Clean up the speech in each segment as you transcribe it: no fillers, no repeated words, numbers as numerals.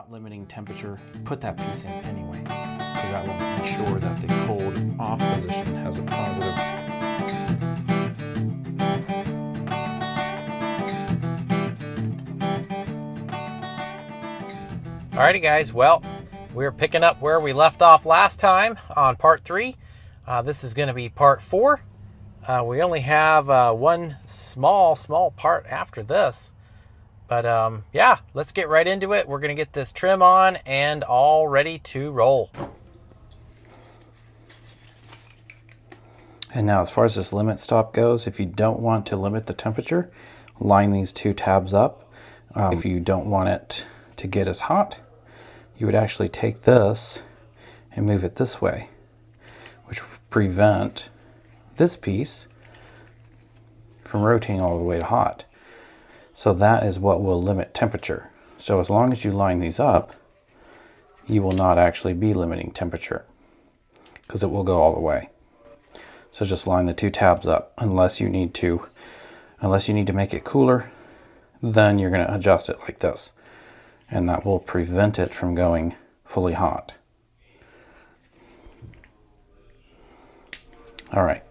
Limiting temperature, put that piece in anyway, because that will ensure that the cold off position has a positive. Alrighty guys, well, we're picking up where we left off last time on part 3. This is going to be part 4. We only have one small part after this. But yeah, let's get right into it. We're going to get this trim on and all ready to roll. And now as far as this limit stop goes, if you don't want to limit the temperature, line these two tabs up. If you don't want it to get as hot, you would actually take this and move it this way, which would prevent this piece from rotating all the way to hot. So that is what will limit temperature. So as long as you line these up, you will not actually be limiting temperature because it will go all the way. So just line the two tabs up unless you need to make it cooler, then you're going to adjust it like this. And that will prevent it from going fully hot. All right.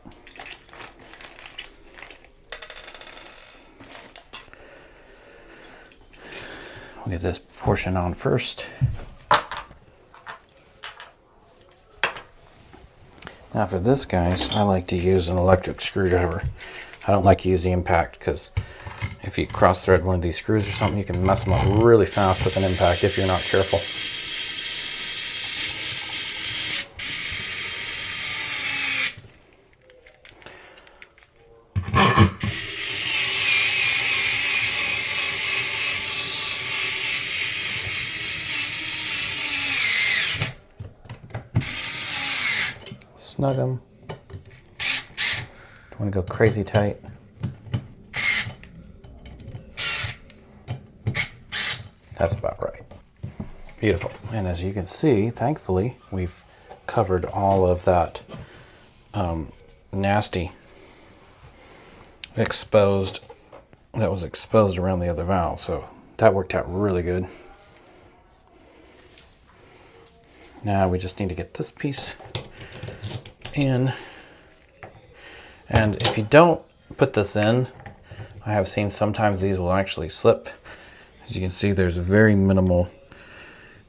We'll get this portion on first. Now for this, guys, I like to use an electric screwdriver. I don't like to use the impact because if you cross thread one of these screws or something, you can mess them up really fast with an impact if you're not careful. Snug them. Don't want to go crazy tight. That's about right. Beautiful. And as you can see, thankfully, we've covered all of that nasty exposed, that was exposed around the other valve. So that worked out really good. Now we just need to get this piece in. And if you don't put this in, I have seen sometimes these will actually slip. As you can see, there's very minimal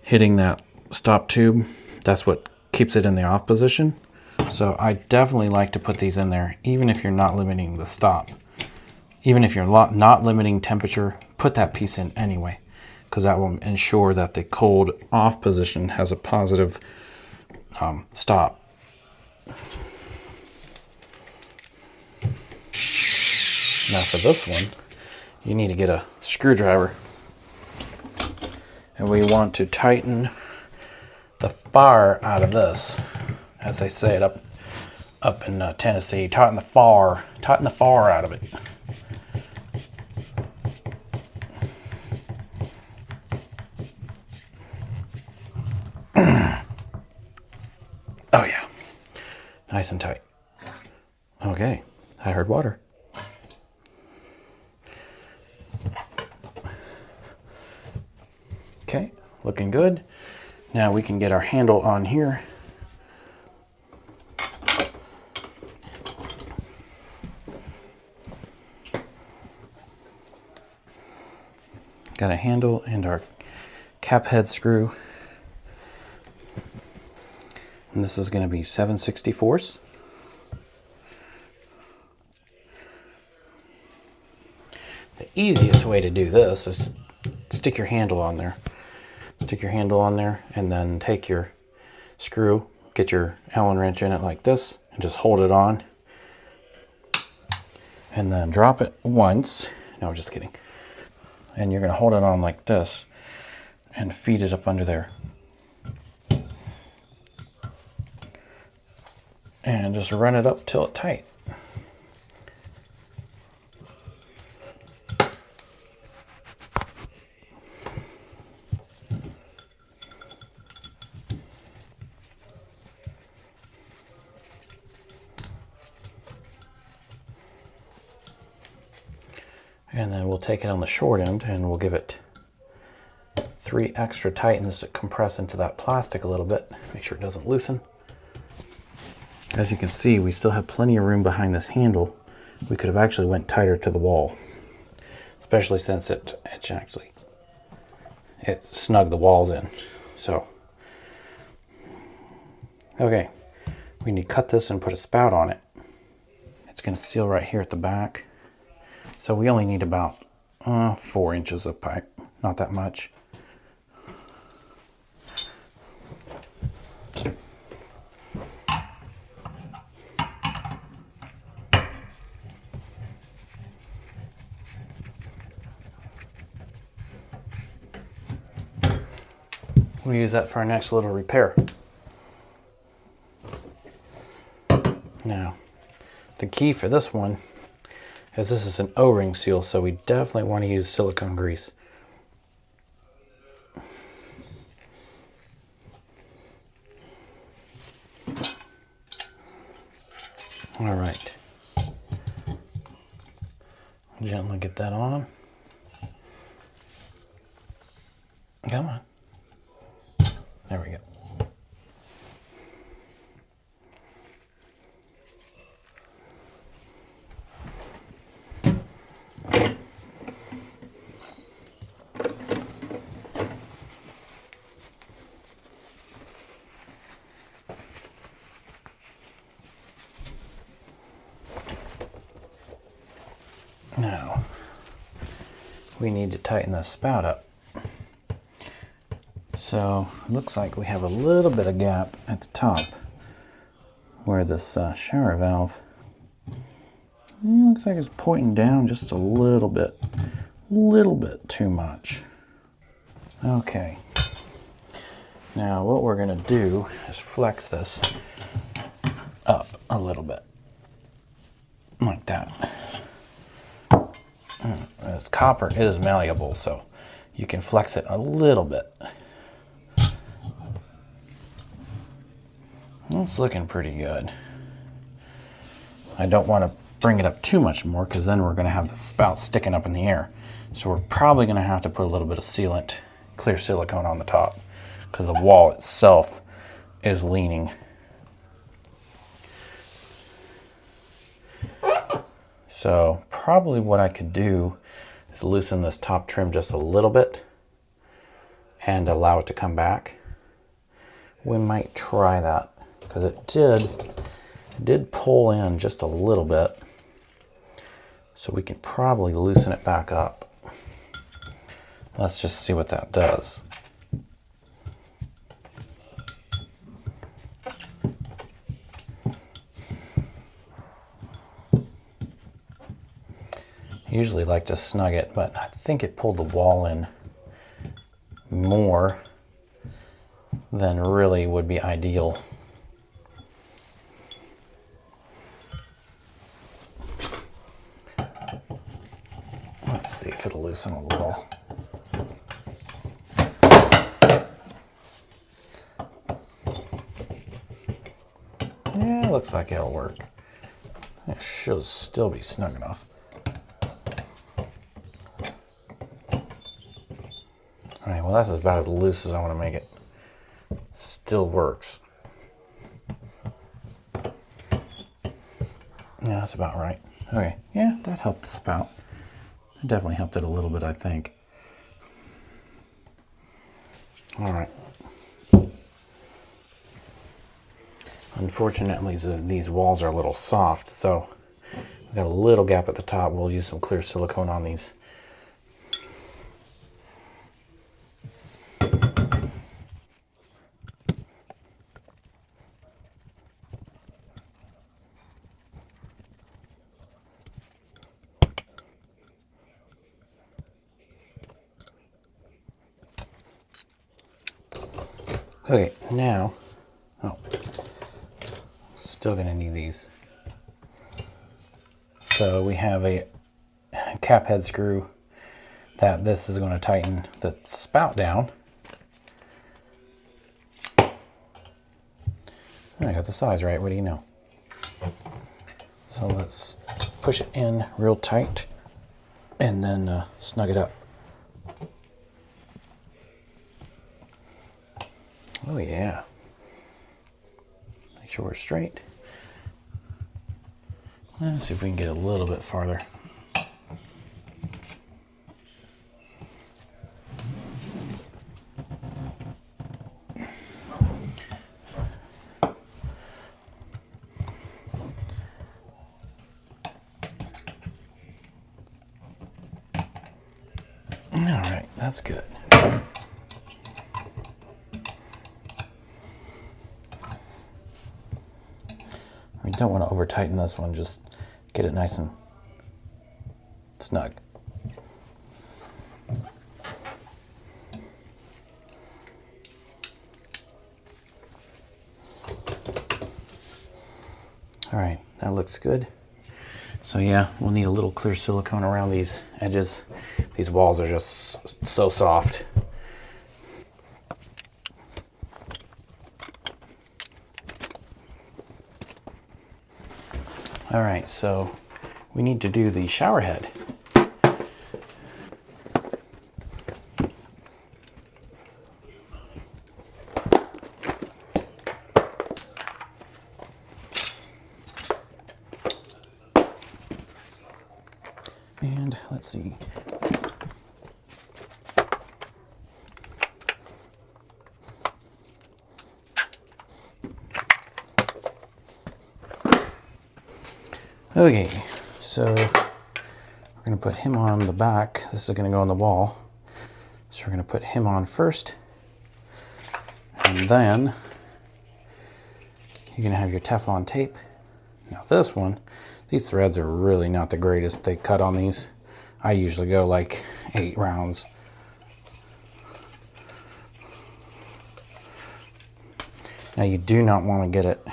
hitting that stop tube. That's what keeps it in the off position. So I definitely like to put these in there, even if you're not limiting the stop. Even if you're not limiting temperature, put that piece in anyway, because that will ensure that the cold off position has a positive stop. Now for this one, you need to get a screwdriver. And we want to tighten the fire out of this. As they say it up in Tennessee, tighten the far out of it. Oh yeah, nice and tight. Okay, I heard water. Okay, looking good. Now we can get our handle on here. Got a handle and our cap head screw. And this is going to be 7/64. The easiest way to do this is stick your handle on there. Stick your handle on there and then take your screw, get your Allen wrench in it like this, and just hold it on. And then drop it once. No, I'm just kidding. And you're going to hold it on like this and feed it up under there. And just run it up till it's tight. And then we'll take it on the short end and we'll give it 3 extra tightens to compress into that plastic a little bit. Make sure it doesn't loosen. As you can see, we still have plenty of room behind this handle. We could have actually went tighter to the wall, especially since it snugged the walls in. So, okay, we need to cut this and put a spout on it. It's going to seal right here at the back. So we only need about 4 inches of pipe, not that much. We'll use that for our next little repair. Now, the key for this one is this is an O-ring seal, so we definitely want to use silicone grease. All right. Gently get that on. Come on. There we go. Now, we need to tighten the spout up. So it looks like we have a little bit of gap at the top where this shower valve looks like it's pointing down just a little bit too much. Okay, now what we're going to do is flex this up a little bit like that. This copper is malleable, so you can flex it a little bit. It's looking pretty good. I don't want to bring it up too much more because then we're going to have the spout sticking up in the air. So we're probably going to have to put a little bit of sealant, clear silicone on the top because the wall itself is leaning. So probably what I could do is loosen this top trim just a little bit and allow it to come back. We might try that because it did pull in just a little bit. So we can probably loosen it back up. Let's just see what that does. I usually like to snug it, but I think it pulled the wall in more than really would be ideal. Let's see if it'll loosen a little. Yeah, it looks like it'll work. It should still be snug enough. All right, well that's about as loose as I want to make it. Still works. Yeah, that's about right. Okay, yeah, that helped the spout. It definitely helped it a little bit, I think. All right. Unfortunately, these walls are a little soft, so we've got a little gap at the top. We'll use some clear silicone on these. Okay, now, still gonna need these. So we have a cap head screw that this is going to tighten the spout down. I got the size right, what do you know? So let's push it in real tight and then snug it up. Oh yeah. Make sure we're straight. Let's see if we can get a little bit farther. All right, that's good. We don't want to over tighten this one, just get it nice and snug. All right, that looks good. So yeah, we'll need a little clear silicone around these edges. These walls are just so soft. All right, so we need to do the shower head. And let's see. Okay, so we're going to put him on the back. This is going to go on the wall. So we're going to put him on first. And then you're going to have your Teflon tape. Now this one, these threads are really not the greatest. They cut on these. I usually go like 8 rounds. Now you do not want to get it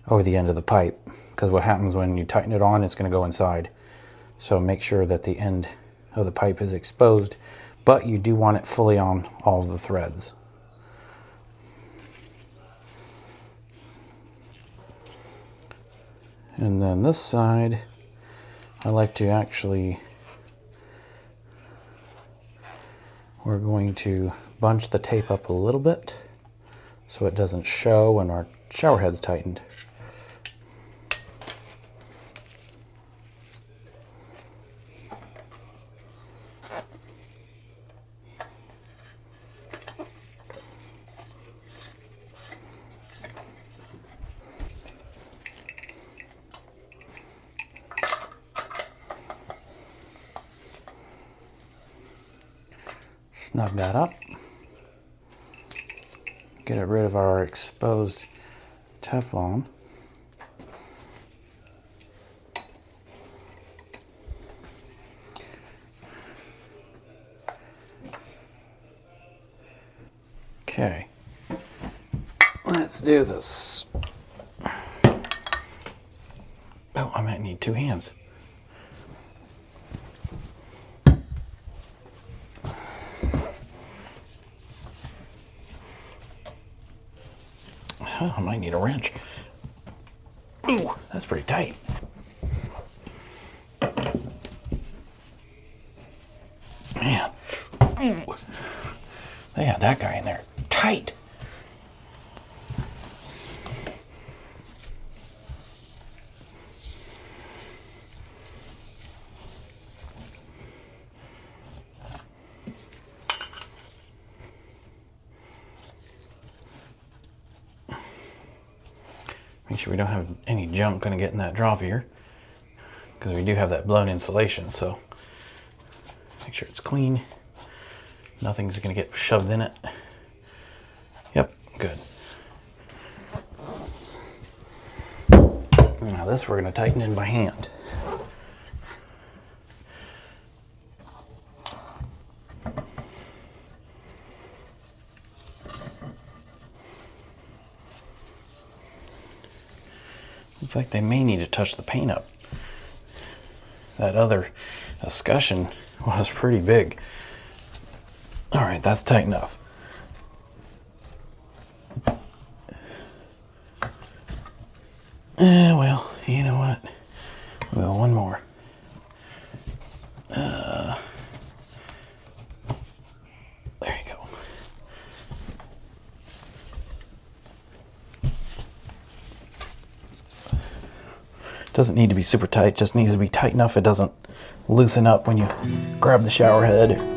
over the end of the pipe, because what happens when you tighten it on, it's going to go inside. So make sure that the end of the pipe is exposed, but you do want it fully on all of the threads. And then this side, I like to actually, we're going to bunch the tape up a little bit so it doesn't show when our shower head's tightened. Snug that up. Get rid of our exposed Teflon. Okay, let's do this. Oh, I might need 2 hands. Oh, I might need a wrench. Ooh, that's pretty tight. Man, ooh. They had that guy in there tight. Make sure we don't have any junk going to get in that drop here, because we do have that blown insulation, so make sure it's clean. Nothing's going to get shoved in it. Yep, good. Now this we're going to tighten in by hand. Looks like they may need to touch the paint up. That other escutcheon was pretty big. All right, that's tight enough. Well, you know what? Well, one more. There you go. Doesn't need to be super tight, just needs to be tight enough it doesn't loosen up when you grab the shower head.